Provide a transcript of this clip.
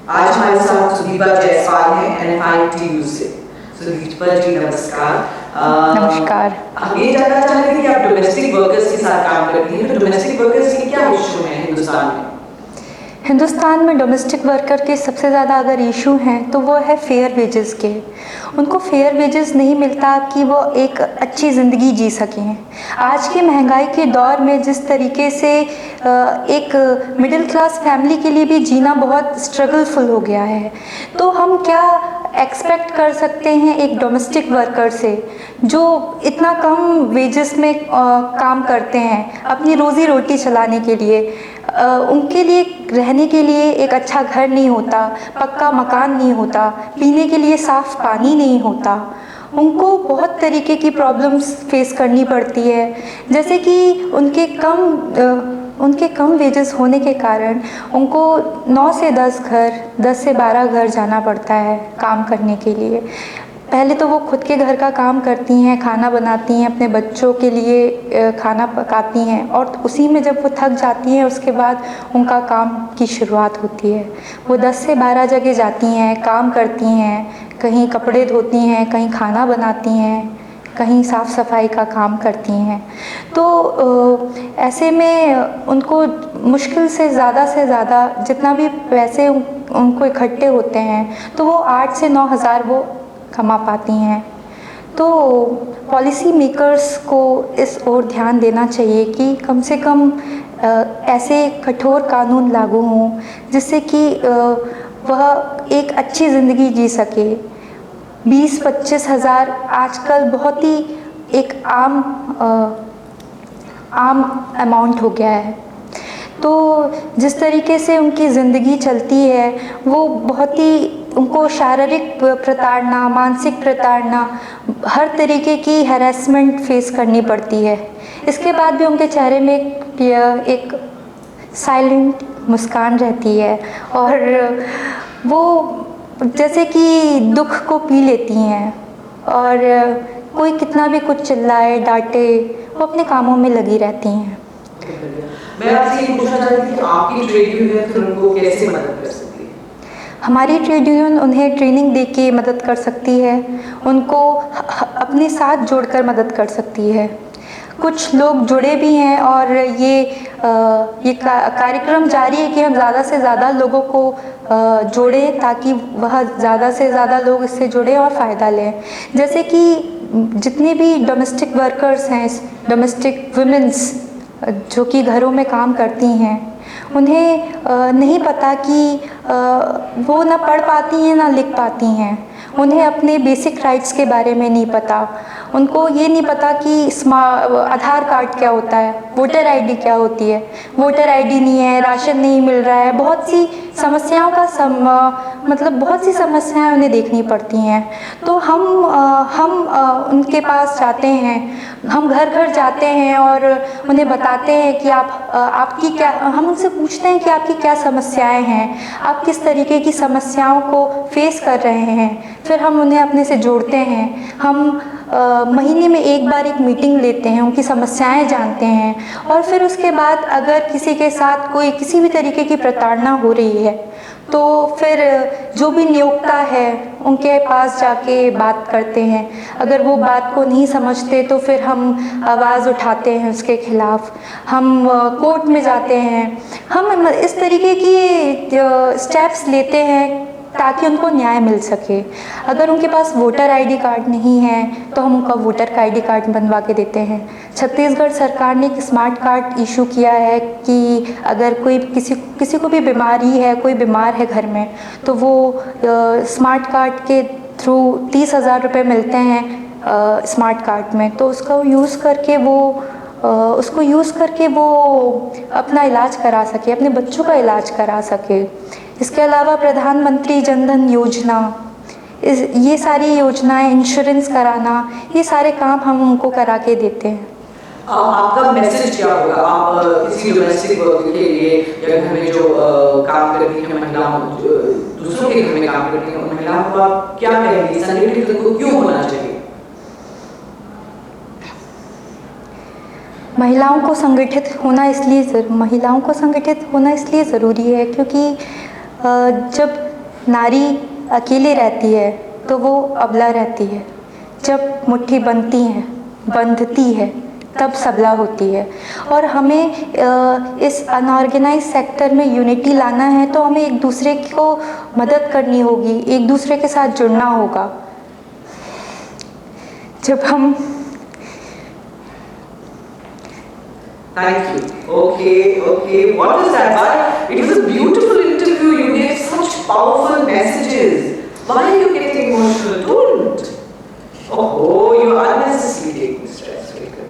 आज हमारे साथ सुदीपा जायसवाल हैं NFITU से। सुदीपा जी नमस्कार। नमस्कार। हम ये जानना चाहते थे कि आप डोमेस्टिक वर्कर्स के साथ काम करती हैं, तो डोमेस्टिक वर्कर्स की क्या इशू है हिंदुस्तान में? हिंदुस्तान में डोमेस्टिक वर्कर के सबसे ज़्यादा अगर इशू हैं तो वो है फेयर वेजेस के। उनको फेयर वेजेस नहीं मिलता कि वो एक अच्छी ज़िंदगी जी सकें। आज की महंगाई के दौर में जिस तरीके से एक मिडिल क्लास फैमिली के लिए भी जीना बहुत स्ट्रगलफुल हो गया है, तो हम क्या एक्सपेक्ट कर सकते हैं एक डोमेस्टिक वर्कर से जो इतना कम वेजेस में काम करते हैं अपनी रोज़ी रोटी चलाने के लिए। उनके लिए रहने के लिए एक अच्छा घर नहीं होता, पक्का मकान नहीं होता, पीने के लिए साफ़ पानी नहीं होता। उनको बहुत तरीके की प्रॉब्लम्स फेस करनी पड़ती है, जैसे कि उनके कम वेजेस होने के कारण उनको 9 से 10 घर, 10 से 12 घर जाना पड़ता है काम करने के लिए। पहले तो वो खुद के घर का काम करती हैं, खाना बनाती हैं, अपने बच्चों के लिए खाना पकाती हैं, और उसी में जब वो थक जाती हैं उसके बाद उनका काम की शुरुआत होती है। वो 10 से 12 जगह जाती हैं, काम करती हैं, कहीं कपड़े धोती हैं, कहीं खाना बनाती हैं, कहीं साफ़ सफाई का काम करती हैं। तो ऐसे में उनको मुश्किल से ज़्यादा जितना भी पैसे उनको इकट्ठे होते हैं तो वो 8 से 9 हज़ार वो कमा पाती हैं। तो पॉलिसी मेकर्स को इस ओर ध्यान देना चाहिए कि कम से कम ऐसे कठोर कानून लागू हों जिससे कि वह एक अच्छी ज़िंदगी जी सके। 20-25 हज़ार आजकल बहुत ही एक आम अमाउंट हो गया है। तो जिस तरीके से उनकी ज़िंदगी चलती है वो बहुत ही, उनको शारीरिक प्रताड़ना, मानसिक प्रताड़ना, हर तरीके की हैरेसमेंट फेस करनी पड़ती है। इसके बाद भी उनके चेहरे में एक साइलेंट मुस्कान रहती है और वो जैसे कि दुख को पी लेती हैं, और कोई कितना भी कुछ चिल्लाए डांटे वो अपने कामों में लगी रहती हैं। मैं आपसे ये पूछना चाहती थी कि आपकी ट्रेड यूनियन फिर उनको कैसे मदद कर सकती है? हमारी ट्रेड यूनियन उन्हें ट्रेनिंग दे के मदद कर सकती है, उनको अपने साथ जोड़कर मदद कर सकती है। कुछ लोग जुड़े भी हैं और ये कार्यक्रम जारी है कि हम ज़्यादा से ज़्यादा लोगों को जोड़ें ताकि वह ज़्यादा से ज़्यादा लोग इससे जुड़ें और फ़ायदा लें। जैसे कि जितने भी डोमेस्टिक वर्कर्स हैं, डोमेस्टिक वुमेन्स जो कि घरों में काम करती हैं, उन्हें नहीं पता कि वो ना पढ़ पाती हैं ना लिख पाती हैं। उन्हें अपने बेसिक राइट्स के बारे में नहीं पता। उनको ये नहीं पता कि आधार कार्ड क्या होता है, वोटर आईडी क्या होती है। वोटर आईडी नहीं है, राशन नहीं मिल रहा है, बहुत सी समस्याओं का बहुत सी समस्याएं उन्हें देखनी पड़ती हैं। तो हम उनके पास जाते हैं, हम घर घर जाते हैं और उन्हें बताते हैं कि आपकी क्या, हम उनसे पूछते हैं कि आपकी क्या समस्याएं हैं, आप किस तरीके की समस्याओं को फेस कर रहे हैं। फिर हम उन्हें अपने से जोड़ते हैं। हम महीने में एक बार एक मीटिंग लेते हैं, उनकी समस्याएं जानते हैं, और फिर उसके बाद अगर किसी के साथ कोई किसी भी तरीके की प्रताड़ना हो रही है तो फिर जो भी नियोक्ता है उनके पास जाके बात करते हैं। अगर वो बात को नहीं समझते तो फिर हम आवाज़ उठाते हैं उसके खिलाफ, हम कोर्ट में जाते हैं। हम इस तरीके की स्टेप्स लेते हैं ताकि उनको न्याय मिल सके। अगर उनके पास वोटर आईडी कार्ड नहीं है तो हम उनका वोटर आईडी कार्ड बनवा के देते हैं। छत्तीसगढ़ सरकार ने एक स्मार्ट कार्ड इशू किया है कि अगर कोई किसी को भी बीमारी है, कोई बीमार है घर में, तो वो स्मार्ट कार्ड के थ्रू 30,000 रुपये मिलते हैं स्मार्ट कार्ड में। तो उसको यूज़ करके वो अपना इलाज करा सके, अपने बच्चों का इलाज करा सके। इसके अलावा प्रधानमंत्री जनधन योजना, ये सारी योजनाएं, इंश्योरेंस कराना, ये सारे काम हम उनको करा के देते हैं। आपका मैसेज क्या होगा? आप किसी डोमेस्टिक वर्कर के लिए या घर में जो काम करती हैं महिलाओं, दूसरों के घर में काम करती हैं उन महिलाओं को आप क्या कहेंगे? संगठित उनको क्यों होना चाहिए? महिलाओं को संगठित होना इसलिए ज़रूरी है क्योंकि जब नारी अकेले रहती है तो वो अबला रहती है, जब मुट्ठी बंधती है तब सबला होती है। और हमें इस अनऑर्गेनाइज सेक्टर में यूनिटी लाना है तो हमें एक दूसरे को मदद करनी होगी, एक दूसरे के साथ जुड़ना होगा। जब हम Thank you. Okay. What was that? It was a beautiful interview. You gave such powerful messages. Why are you getting emotional? Don't